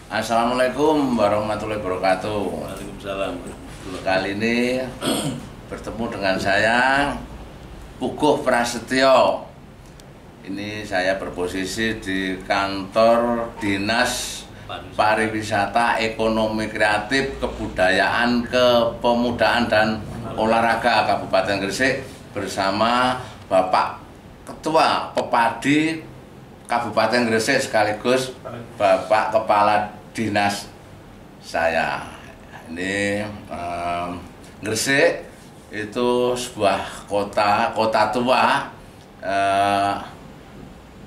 Assalamualaikum warahmatullahi wabarakatuh. Waalaikumsalam. Kali ini bertemu dengan saya Uguh Prasetyo. Ini saya berposisi di kantor Dinas Pariwisata, Ekonomi Kreatif, Kebudayaan, Kepemudaan dan Olahraga Kabupaten Gresik bersama Bapak Ketua Pepadi Kabupaten Gresik sekaligus Bapak Kepala Dinas saya. Ini Gresik itu sebuah kota tua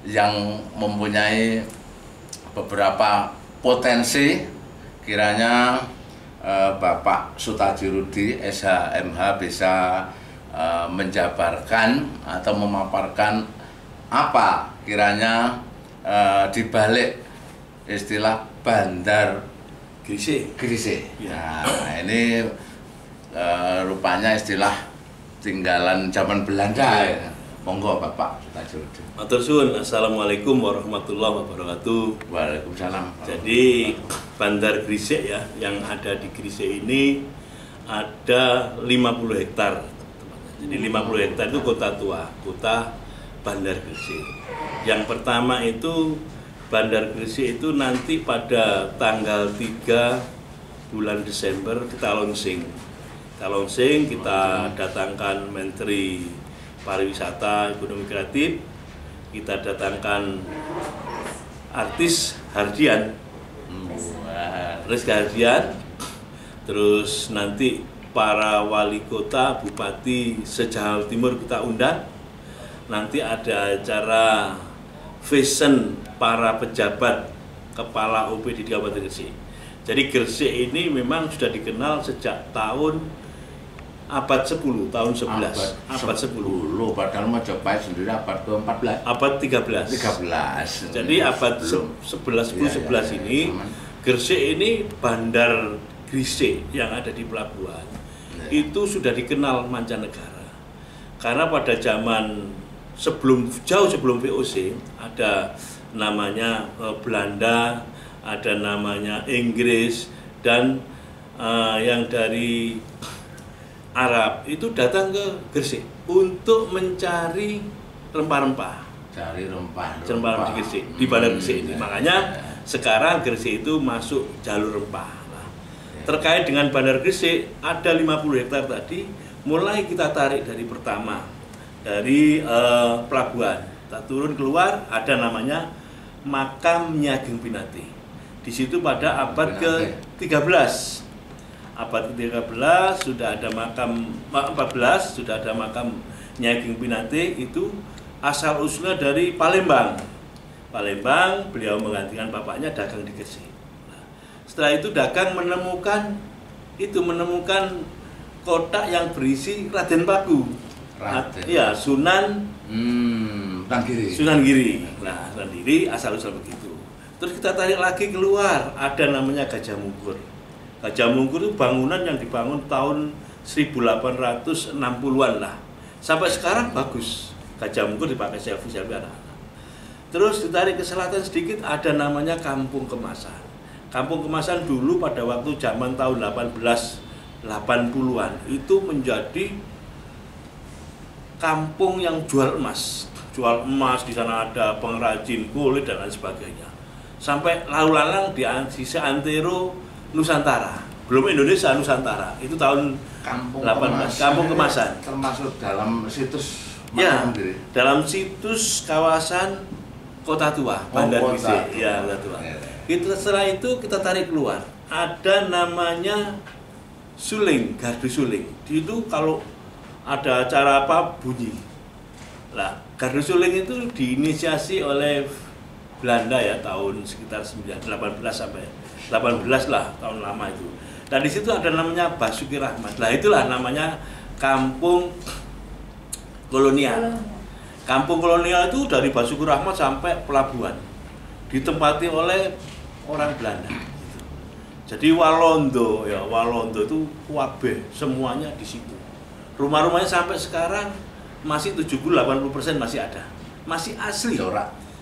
yang mempunyai beberapa potensi. Kiranya Bapak Sutadirudi SHMH bisa menjabarkan atau memaparkan apa kiranya dibalik istilah Bandar Gresik. Nah, ini rupanya istilah tinggalan zaman Belanda. Ya. Monggo Bapak Sutadirudi. Matur suwun. Assalamualaikum warahmatullahi wabarakatuh. Waalaikumsalam. Jadi Bandar Gresik ya, yang ada di Gresik ini ada 50 hektar. Jadi 50 hektar itu kota tua, kota Bandar Gresik. Yang pertama itu Bandar Gresik itu nanti pada tanggal 3 bulan Desember kita launching. Kita datangkan Menteri Pariwisata, Ekonomi Kreatif, kita datangkan artis Hardian, terus nanti para wali kota, bupati se-Jawa Timur kita undang. Nanti ada acara fashion para pejabat kepala OPD di Kabupaten Gresik. Jadi Gresik ini memang sudah dikenal sejak abad 10, tahun 11. Abad 10. Padahal Majapahit sendiri abad ke-14. Abad 13. Jadi abad 11 ini Gresik ini Bandar Gresik yang ada di pelabuhan itu sudah dikenal mancanegara. Karena pada zaman jauh sebelum VOC ada namanya Belanda, ada namanya Inggris, dan yang dari Arab itu datang ke Gresik untuk mencari rempah-rempah. Cari rempah di Gresik, di Bandar Gresik ini. Makanya sekarang Gresik itu masuk jalur rempah. Nah, terkait dengan Bandar Gresik ada 50 hektar tadi, mulai kita tarik dari pertama dari pelabuhan. Kita turun keluar ada namanya Makam Nyai Ageng Pinate. Di situ pada abad ke-13. Abad ke-13 sudah ada makam 14 sudah ada makam Nyai Ageng Pinate, itu asal usulnya dari Palembang. Beliau menggantikan bapaknya dagang di Gresik. Nah, setelah itu dagang menemukan kotak yang berisi Raden Paku. Ya, Sunan Giri. Nah, Sunan Giri asal usul begitu. Terus kita tarik lagi keluar, ada namanya Gajah Mungkur. Gajah Mungkur itu bangunan yang dibangun tahun 1860-an lah. Sampai sekarang bagus. Gajah Mungkur dipakai selfie anak-anak. Terus ditarik ke selatan sedikit ada namanya Kampung Kemasan. Kampung Kemasan dulu pada waktu zaman tahun 1880-an itu menjadi kampung yang jual emas. Di sana ada pengrajin kulit dan lain sebagainya. Sampai lalu lalang di sisi antero Nusantara, belum Indonesia, Nusantara. Itu tahun Kampung 18. Kampung Kemasan. Termasuk dalam situs ya, dalam situs kawasan Kota Tua, Bandar Gresik. Ya, Kota Tua. Itu setelah itu kita tarik keluar. Ada namanya suling, gardu suling. Di itu kalau ada acara apa bunyi. Lah, gardu suling itu diinisiasi oleh Belanda ya tahun sekitar 18 sampai 18 lah, tahun lama itu. Dan di situ ada namanya Basuki Rahmat. Lah itulah namanya Kampung Kolonial. Kampung Kolonial itu dari Basuki Rahmat sampai pelabuhan. Ditempati oleh orang Belanda. Jadi Walondo itu Wabe, semuanya di situ. Rumah-rumahnya sampai sekarang masih 70-80% masih ada. Masih asli.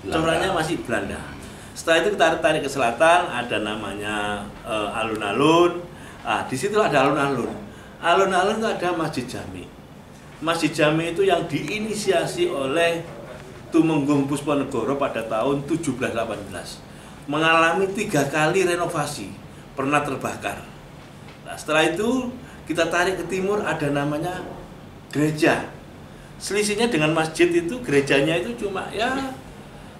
Coraknya masih Belanda. Setelah itu kita tarik ke selatan, ada namanya alun-alun. Di situ ada alun-alun. Alun-alun itu ada Masjid Jami. Masjid Jami itu yang diinisiasi oleh Tumenggung Pusponegoro pada tahun 1718. Mengalami 3 kali renovasi, pernah terbakar. Nah, setelah itu kita tarik ke timur, ada namanya gereja. Selisihnya dengan masjid itu, gerejanya itu cuma ya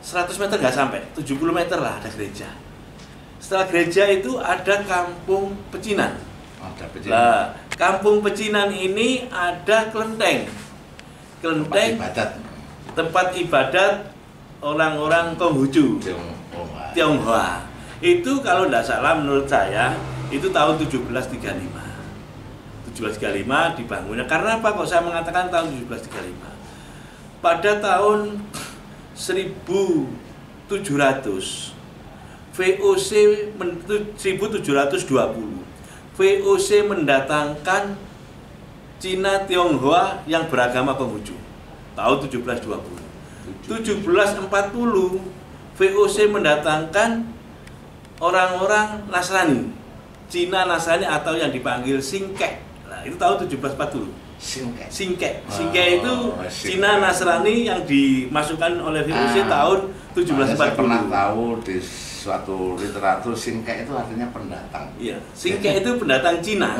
100 meter nggak sampai, 70 meter lah ada gereja. Setelah gereja itu ada Kampung Pecinan. Nah, Kampung Pecinan ini ada kelenteng. Kelenteng tempat ibadat orang-orang Konghucu, Tionghoa. Itu kalau tidak salah menurut saya itu tahun 1735. 1735 dibangunnya. Karena apa kok saya mengatakan tahun 1735? Pada tahun 1700 VOC 1720 VOC mendatangkan Cina Tionghoa yang beragama Konghucu tahun 1720. 1740 VOC mendatangkan orang-orang Nasrani, Cina Nasrani atau yang dipanggil Singkek. Nah, itu tahun 1740. Singkek itu Cina Nasrani yang dimasukkan oleh VOC tahun 1740. Saya pernah tahu di suatu literatur Singkek itu artinya pendatang. Iya, Singkek itu pendatang Cina.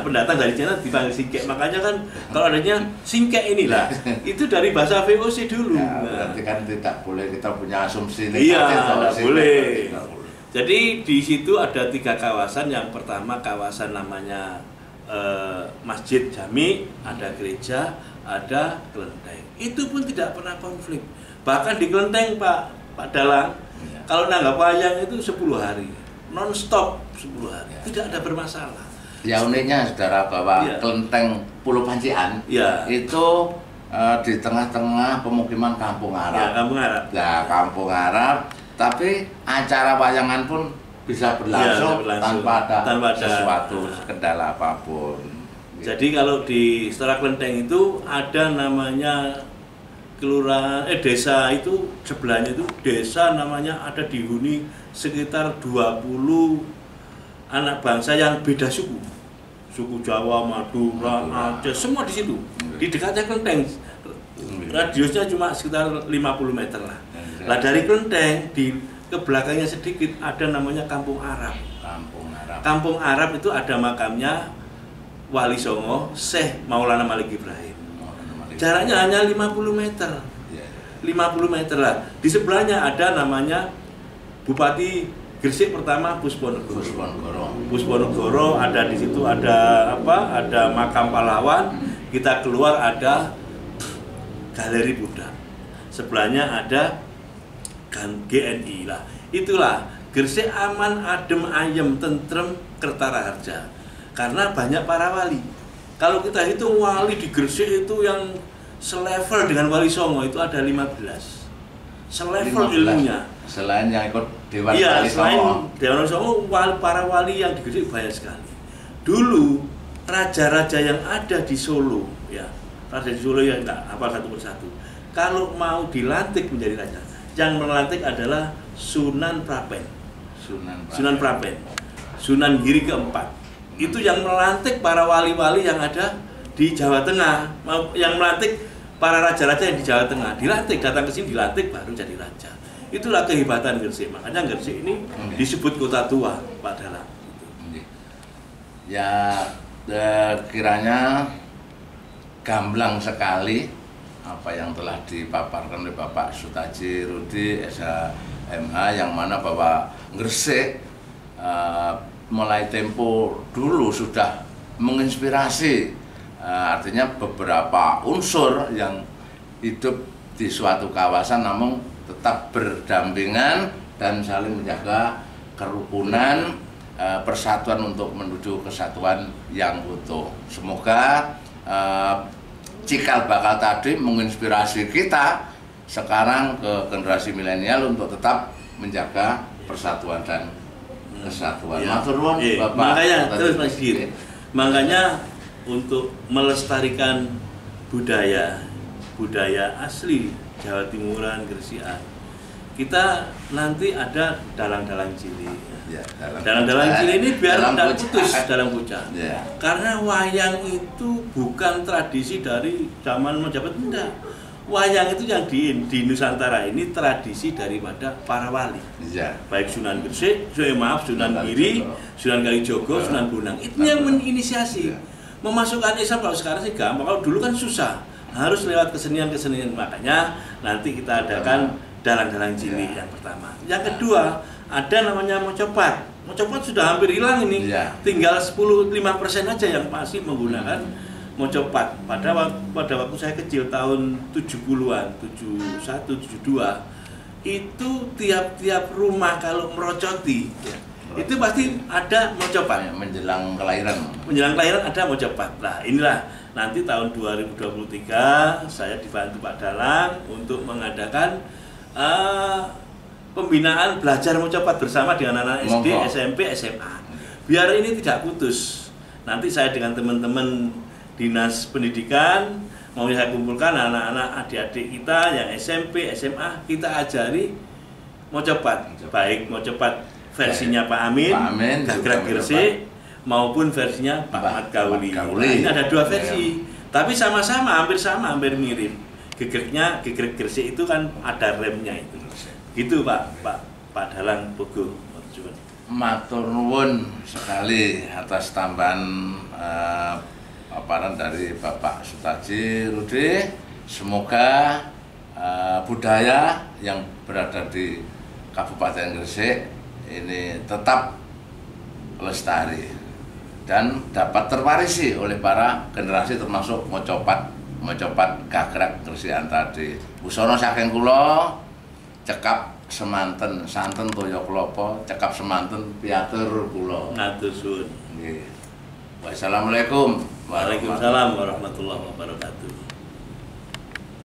Pendatang dari Cina dipanggil Singkek. Makanya kan kalau adanya Singkek inilah itu dari bahasa VOC dulu. Ya, berarti kan tidak boleh kita punya asumsi negatif. Iya, tidak boleh. Jadi di situ ada 3 kawasan. Yang pertama kawasan namanya Masjid Jami, ada gereja, ada kelenteng. Itu pun tidak pernah konflik. Bahkan di kelenteng Pak Dalang, kalau nanggap wayang itu 10 hari, non-stop 10 hari, tidak ada bermasalah. Ya uniknya saudara bahwa kelenteng Pulau Pancian itu di tengah-tengah pemukiman kampung Arab. Ya, kampung Arab. Nah, kampung Arab, tapi acara wayangan pun bisa berlangsung, tanpa ada sesuatu kendala apapun. Jadi kalau di setelah kelenteng itu ada namanya kelurahan desa itu sebelahnya itu desa namanya ada dihuni sekitar 20 anak bangsa yang beda suku. Suku Jawa, Madura, Aceh, semua di situ. Di dekatnya kelenteng. Radiusnya cuma sekitar 50 meter lah. Lah dari kelenteng di ke belakangnya sedikit ada namanya Kampung Arab. Kampung Arab itu ada makamnya Wali Songo Syekh Maulana Malik Ibrahim. Jaraknya hanya 50 meter. 50 meter lah. Di sebelahnya ada namanya Bupati Gresik pertama Pusponegoro. Pusponegoro ada di situ, ada apa? Ada makam pahlawan. Kita keluar ada Galeri Buddha. Sebelahnya ada GNI lah. Itulah Gresik aman, adem, ayem, tentrem, Kertaraharja. Karena banyak para wali. Kalau kita hitung wali di Gresik itu yang selevel dengan Wali Songo itu ada 15. Selevel ilmunya. Selain yang ikut Dewan Wali Songo. Selain Dewan Wali Songo, para wali yang di Gresik banyak sekali. Dulu raja-raja yang ada di Solo, ya, raja di Solo yang enggak hafal satu persatu. Kalau mau dilantik menjadi raja, yang melantik adalah Sunan Prapen. Sunan Giri keempat. Itu yang melantik para wali-wali yang ada di Jawa Tengah, yang melantik para raja-raja yang di Jawa Tengah, dilantik, datang ke sini dilantik baru jadi raja. Itulah kehebatan Gresik. Makanya Gresik ini disebut kota tua, Pak Dalang. Ya, kiranya gamblang sekali apa yang telah dipaparkan oleh Bapak Sutaji Rudi SHMH, yang mana bahwa Gresik mulai tempo dulu sudah menginspirasi, artinya beberapa unsur yang hidup di suatu kawasan namun tetap berdampingan dan saling menjaga kerukunan, persatuan untuk menuju kesatuan yang utuh. Semoga cikal bakal tadi menginspirasi kita sekarang ke generasi milenial untuk tetap menjaga persatuan dan kesatuan. Ya. Makanya terus Mas Giri. Makanya untuk melestarikan budaya asli Jawa Timuran, Gresikan, kita nanti ada dalang-dalang cilik. Ya, dalang-dalang cilik ini biar tidak putus dalam pucak. Ya. Karena wayang itu bukan tradisi dari zaman Majapahit, enggak. Wayang itu yang di Nusantara ini tradisi daripada para wali. Ya. Baik Sunan Gresik, Sunan Giri, Sunan Kalijogo, Sunan Bonang. Itu yang menginisiasi. Memasukkan Islam kalau sekarang sih gampang, kalau dulu kan susah. Harus lewat kesenian-kesenian, makanya nanti kita adakan dalang-dalang cilik yang pertama. Yang kedua, ada namanya mocopat. Mocopat sudah hampir hilang ini. Tinggal 5% aja yang masih menggunakan mocopat. Pada waktu saya kecil tahun 70-an, 71, 72, itu tiap-tiap rumah kalau merocoti itu pasti ada mocopat. Menjelang kelahiran. Menjelang kelahiran ada mocopat. Nah, inilah nanti tahun 2023 saya dibantu Pak Dalang untuk mengadakan pembinaan belajar mocopat bersama dengan anak SD, SMP, SMA. Biar ini tidak putus. Nanti saya dengan teman-teman Dinas Pendidikan mau saya kumpulkan anak-anak adik-adik kita yang SMP, SMA, kita ajari mocopat. Baik mocopat versinya Pak Amin, Gagrak Gresik, maupun versinya Pak Mat Kauli. Ini ada dua versi, tapi sama-sama, hampir mirip. Gegrek Gresik itu kan ada remnya itu. Gitu Pak Dalang Pogo. Matur nuwun sekali atas tambahan paparan dari Bapak Sutaji Rudi. Semoga budaya yang berada di Kabupaten Gresik ini tetap lestari dan dapat terwarisi oleh para generasi, termasuk mocopat Gagrak Gresikan tadi. Busana saking kula, cekap semanten santen toya klapa, cekap semanten piatur kula. Matur suwun. Nggih. Wassalamualaikum. Waalaikumsalam warahmatullahi wabarakatuh.